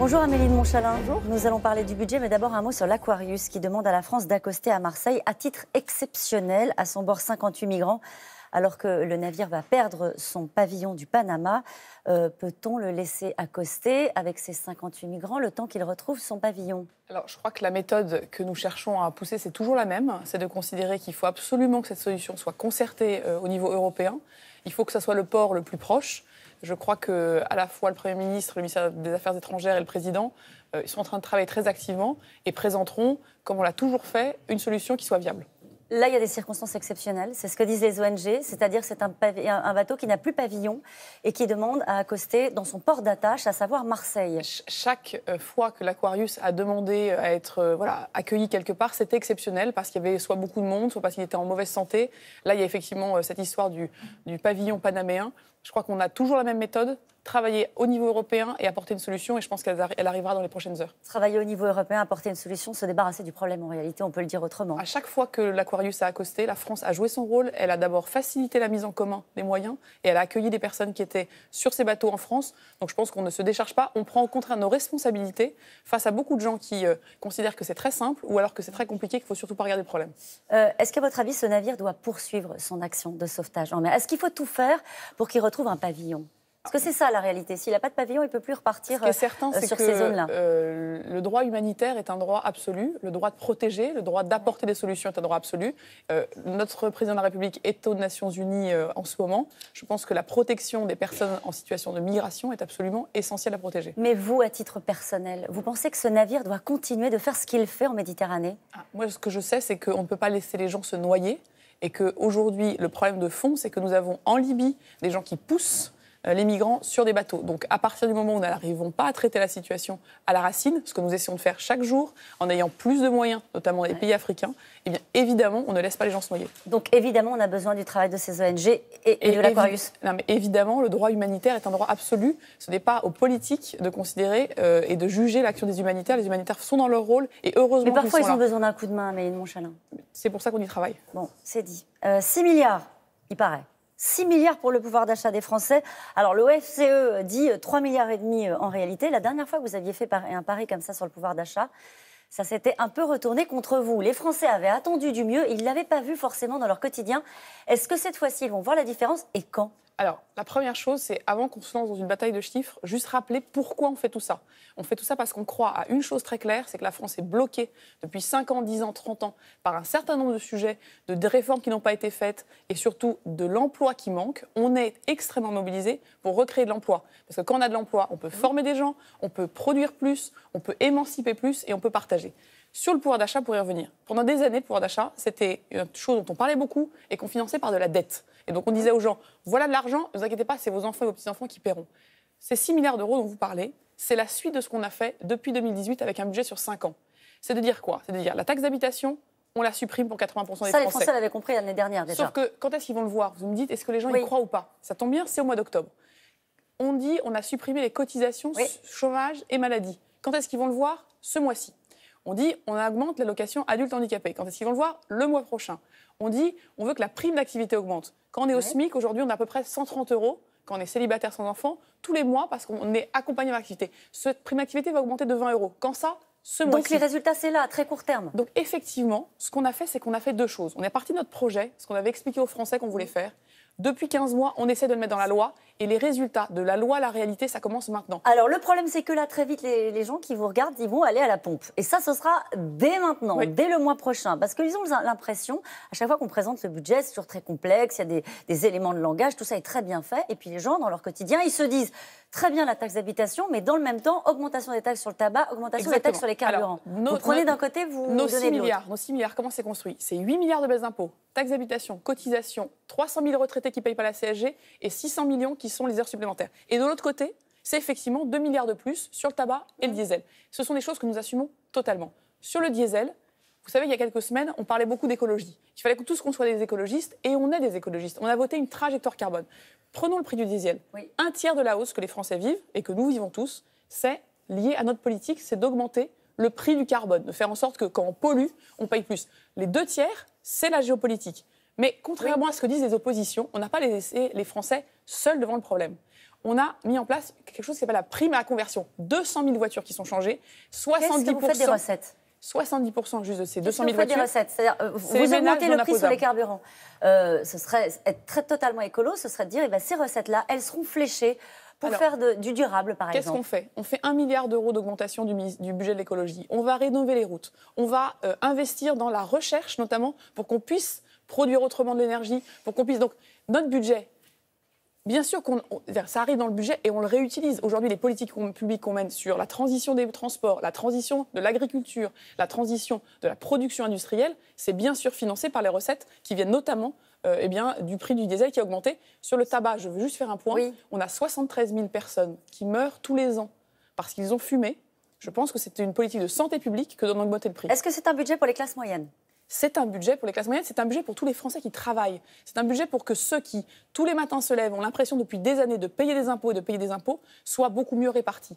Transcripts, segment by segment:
Bonjour Amélie de Montchalin. Bonjour. Nous allons parler du budget, mais d'abord un mot sur l'Aquarius qui demande à la France d'accoster à Marseille à titre exceptionnel, à son bord 58 migrants, alors que le navire va perdre son pavillon du Panama. Peut-on le laisser accoster avec ces 58 migrants le temps qu'il retrouve son pavillon ? Alors, je crois que la méthode que nous cherchons à pousser, c'est toujours la même. C'est de considérer qu'il faut absolument que cette solution soit concertée au niveau européen. Il faut que ce soit le port le plus proche. Je crois qu'à la fois le Premier ministre, le ministère des Affaires étrangères et le Président ils sont en train de travailler très activement et présenteront, comme on l'a toujours fait, une solution qui soit viable. Là, il y a des circonstances exceptionnelles, c'est ce que disent les ONG, c'est-à-dire que c'est un bateau qui n'a plus pavillon et qui demande à accoster dans son port d'attache, à savoir Marseille. Chaque fois que l'Aquarius a demandé à être accueilli quelque part, c'était exceptionnel parce qu'il y avait soit beaucoup de monde, soit parce qu'il était en mauvaise santé. Là, il y a effectivement cette histoire du pavillon panaméen. Je crois qu'on a toujours la même méthode, travailler au niveau européen et apporter une solution, et je pense qu'elle arrivera dans les prochaines heures. Travailler au niveau européen, apporter une solution, se débarrasser du problème en réalité, on peut le dire autrement. À chaque fois que l'Aquarius a accosté, la France a joué son rôle. Elle a d'abord facilité la mise en commun des moyens et elle a accueilli des personnes qui étaient sur ces bateaux en France. Donc je pense qu'on ne se décharge pas, on prend au contraire nos responsabilités face à beaucoup de gens qui considèrent que c'est très simple ou alors que c'est très compliqué, qu'il ne faut surtout pas regarder le problème. Est-ce qu'à votre avis, ce navire doit poursuivre son action de sauvetage en mer ? Est-ce qu'il faut tout faire pour qu'il retrouve un pavillon ? Parce que c'est ça la réalité. S'il n'a pas de pavillon, il ne peut plus repartir sur ces zones-là. Le droit humanitaire est un droit absolu. Le droit de protéger, le droit d'apporter des solutions est un droit absolu. Notre président de la République est aux Nations Unies en ce moment. Je pense que la protection des personnes en situation de migration est absolument essentielle à protéger. Mais vous, à titre personnel, vous pensez que ce navire doit continuer de faire ce qu'il fait en Méditerranée ? Moi, ce que je sais, c'est qu'on ne peut pas laisser les gens se noyer. Et qu'aujourd'hui, le problème de fond, c'est que nous avons en Libye des gens qui poussent les migrants sur des bateaux. Donc, à partir du moment où nous n'arrivons pas à traiter la situation à la racine, ce que nous essayons de faire chaque jour, en ayant plus de moyens, notamment des pays africains, eh bien, évidemment, on ne laisse pas les gens se noyer. Donc, évidemment, on a besoin du travail de ces ONG et de l'Aquarius. Non, mais évidemment, le droit humanitaire est un droit absolu. Ce n'est pas aux politiques de considérer et de juger l'action des humanitaires. Les humanitaires sont dans leur rôle et heureusement mais parfois, ils sont ont besoin d'un coup de main, Amélie de Montchalin. C'est pour ça qu'on y travaille. Bon, c'est dit. 6 milliards, il paraît. 6 milliards pour le pouvoir d'achat des Français. Alors, l'OFCE dit 3,5 milliards en réalité. La dernière fois que vous aviez fait un pari comme ça sur le pouvoir d'achat, ça s'était un peu retourné contre vous. Les Français avaient attendu du mieux. Ils ne l'avaient pas vu forcément dans leur quotidien. Est-ce que cette fois-ci, ils vont voir la différence et quand ? Alors, la première chose, c'est avant qu'on se lance dans une bataille de chiffres, juste rappeler pourquoi on fait tout ça. On fait tout ça parce qu'on croit à une chose très claire, c'est que la France est bloquée depuis 5 ans, 10 ans, 30 ans par un certain nombre de sujets, de réformes qui n'ont pas été faites et surtout de l'emploi qui manque. On est extrêmement mobilisés pour recréer de l'emploi. Parce que quand on a de l'emploi, on peut former des gens, on peut produire plus, on peut émanciper plus et on peut partager. Sur le pouvoir d'achat, pour y revenir. Pendant des années, le pouvoir d'achat, c'était une chose dont on parlait beaucoup et qu'on finançait par de la dette. Et donc on disait aux gens, voilà de l'argent, ne vous inquiétez pas, c'est vos enfants et vos petits-enfants qui paieront. Ces 6 milliards d'euros dont vous parlez, c'est la suite de ce qu'on a fait depuis 2018 avec un budget sur 5 ans. C'est de dire quoi ? C'est de dire la taxe d'habitation, on la supprime pour 80% des Français. Ça, les Français l'avaient compris l'année dernière déjà. Sauf que quand est-ce qu'ils vont le voir ? Vous me dites, est-ce que les gens y croient ou pas ? Ça tombe bien, c'est au mois d'octobre. On dit, on a supprimé les cotisations chômage et maladie. Quand est-ce qu'ils vont le voir ? Ce mois-ci. On dit, on augmente l'allocation adulte handicapé. Quand est-ce qu'ils vont le voir ? Le mois prochain. On dit, on veut que la prime d'activité augmente. Quand on est au SMIC, aujourd'hui, on a à peu près 130 € quand on est célibataire sans enfant, tous les mois, parce qu'on est accompagné d'activité. Cette prime d'activité va augmenter de 20 €. Quand ça ? Ce mois-ci. Donc les résultats, c'est là, à très court terme. Donc effectivement, ce qu'on a fait, c'est qu'on a fait 2 choses. On est parti de notre projet, ce qu'on avait expliqué aux Français qu'on voulait faire. Depuis 15 mois, on essaie de le mettre dans la loi. Et les résultats de la loi, la réalité, ça commence maintenant. Alors, le problème, c'est que là, très vite, les gens qui vous regardent, ils vont aller à la pompe. Et ça, ce sera dès maintenant, dès le mois prochain. Parce qu'ils ont l'impression, à chaque fois qu'on présente le budget, c'est toujours très complexe, il y a des éléments de langage, tout ça est très bien fait. Et puis, les gens, dans leur quotidien, ils se disent très bien la taxe d'habitation, mais dans le même temps, augmentation des taxes sur le tabac, augmentation des taxes sur les carburants. Alors, vous prenez d'un côté, vous donnez de l'autre. Nos 6 milliards, comment c'est construit ? C'est 8 milliards de baisse d'impôts, taxes d'habitation, cotisations, 300 000 retraités qui ne payent pas la CSG et 600 millions qui sont les heures supplémentaires. Et de l'autre côté, c'est effectivement 2 milliards de plus sur le tabac et le diesel. Ce sont des choses que nous assumons totalement. Sur le diesel, vous savez, il y a quelques semaines, on parlait beaucoup d'écologie. Il fallait que tous qu'on soit des écologistes, et on est des écologistes. On a voté une trajectoire carbone. Prenons le prix du diesel. Un tiers de la hausse que les Français vivent, et que nous vivons tous, c'est lié à notre politique, c'est d'augmenter le prix du carbone, de faire en sorte que quand on pollue, on paye plus. Les 2 tiers, c'est la géopolitique. Mais contrairement à ce que disent les oppositions, on n'a pas laissé les Français seuls devant le problème. on a mis en place quelque chose qui s'appelle la prime à la conversion. 200 000 voitures qui sont changées, 70%... Qu'est-ce que vous faites des recettes ? 70% juste de ces 200 000 voitures. Des recettes, c'est-à-dire vous augmentez le prix sur les carburants. Ce serait être totalement écolo, ce serait de dire ces recettes-là, elles seront fléchées pour faire du durable, par exemple. Qu'est-ce qu'on fait ? On fait 1 milliard d'euros d'augmentation du budget de l'écologie. On va rénover les routes. On va investir dans la recherche, notamment, pour qu'on puisse produire autrement de l'énergie, pour qu'on puisse... Donc, notre budget... Bien sûr que ça arrive dans le budget et on le réutilise. Aujourd'hui, les politiques publiques qu'on mène sur la transition des transports, la transition de l'agriculture, la transition de la production industrielle, c'est bien sûr financé par les recettes qui viennent notamment du prix du diesel qui a augmenté. Sur le tabac, je veux juste faire un point. Oui. On a 73 000 personnes qui meurent tous les ans parce qu'ils ont fumé. Je pense que c'était une politique de santé publique que d'en augmenter le prix. Est-ce que c'est un budget pour les classes moyennes ? C'est un budget pour les classes moyennes, c'est un budget pour tous les Français qui travaillent. C'est un budget pour que ceux qui, tous les matins, se lèvent, ont l'impression depuis des années de payer des impôts et de payer des impôts, soient beaucoup mieux répartis.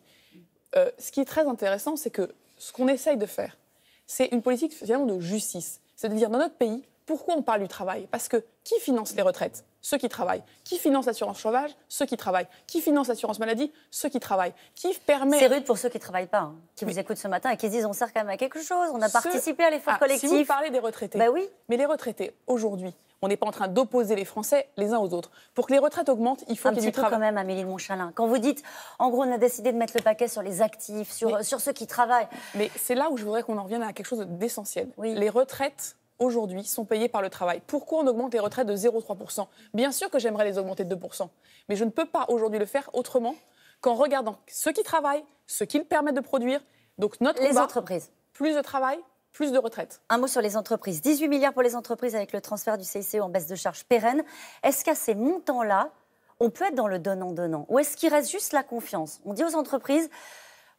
Ce qui est très intéressant, c'est que ce qu'on essaye de faire, c'est une politique finalement de justice. C'est de dire, dans notre pays, pourquoi on parle du travail ? Parce que qui finance les retraites ? Ceux qui travaillent. Qui finance l'assurance chômage ? Ceux qui travaillent. Qui finance l'assurance maladie ? Ceux qui travaillent. Qui permet... C'est rude pour ceux qui ne travaillent pas, qui vous écoutent ce matin et qui se disent on sert quand même à quelque chose, on a participé à l'effort collectif. Si vous parlez des retraités, oui. Mais les retraités, aujourd'hui, on n'est pas en train d'opposer les Français les uns aux autres. Pour que les retraites augmentent, il faut qu'il y ait du travail. Quand même, Amélie de Montchalin. Quand vous dites, en gros, on a décidé de mettre le paquet sur les actifs, sur ceux qui travaillent. Mais c'est là où je voudrais qu'on en revienne à quelque chose d'essentiel. Oui. Les retraites... aujourd'hui, sont payés par le travail. Pourquoi on augmente les retraites de 0,3 %? Bien sûr que j'aimerais les augmenter de 2 %, mais je ne peux pas aujourd'hui le faire autrement qu'en regardant ceux qui travaillent, ceux qui le permettent de produire. Donc notre combat, les entreprises. Plus de travail, plus de retraite. Un mot sur les entreprises. 18 milliards pour les entreprises avec le transfert du CICE en baisse de charges pérenne. Est-ce qu'à ces montants-là, on peut être dans le donnant-donnant? Ou est-ce qu'il reste juste la confiance? On dit aux entreprises...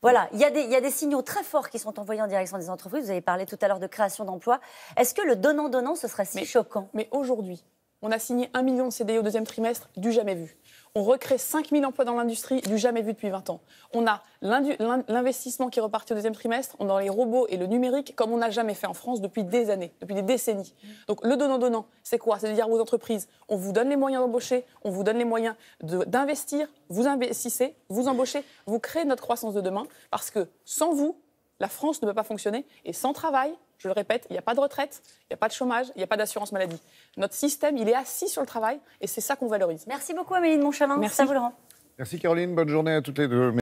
Voilà, il y a des signaux très forts qui sont envoyés en direction des entreprises. Vous avez parlé tout à l'heure de création d'emplois. Est-ce que le donnant-donnant, ce serait si choquant? Mais aujourd'hui, on a signé 1 million de CDI au deuxième trimestre, du jamais vu. On recrée 5 000 emplois dans l'industrie, du jamais vu depuis 20 ans. On a l'investissement qui est reparti au deuxième trimestre, on a les robots et le numérique, comme on n'a jamais fait en France depuis des années, depuis des décennies. Donc le donnant-donnant, c'est quoi? C'est de dire aux entreprises, on vous donne les moyens d'embaucher, on vous donne les moyens d'investir, vous investissez, vous embauchez, vous créez notre croissance de demain, parce que sans vous, la France ne peut pas fonctionner, et sans travail, je le répète, il n'y a pas de retraite, il n'y a pas de chômage, il n'y a pas d'assurance maladie. Notre système, il est assis sur le travail et c'est ça qu'on valorise. Merci beaucoup Amélie de Montchalin. Merci. Ça vous le rend. Merci Caroline, bonne journée à toutes les deux.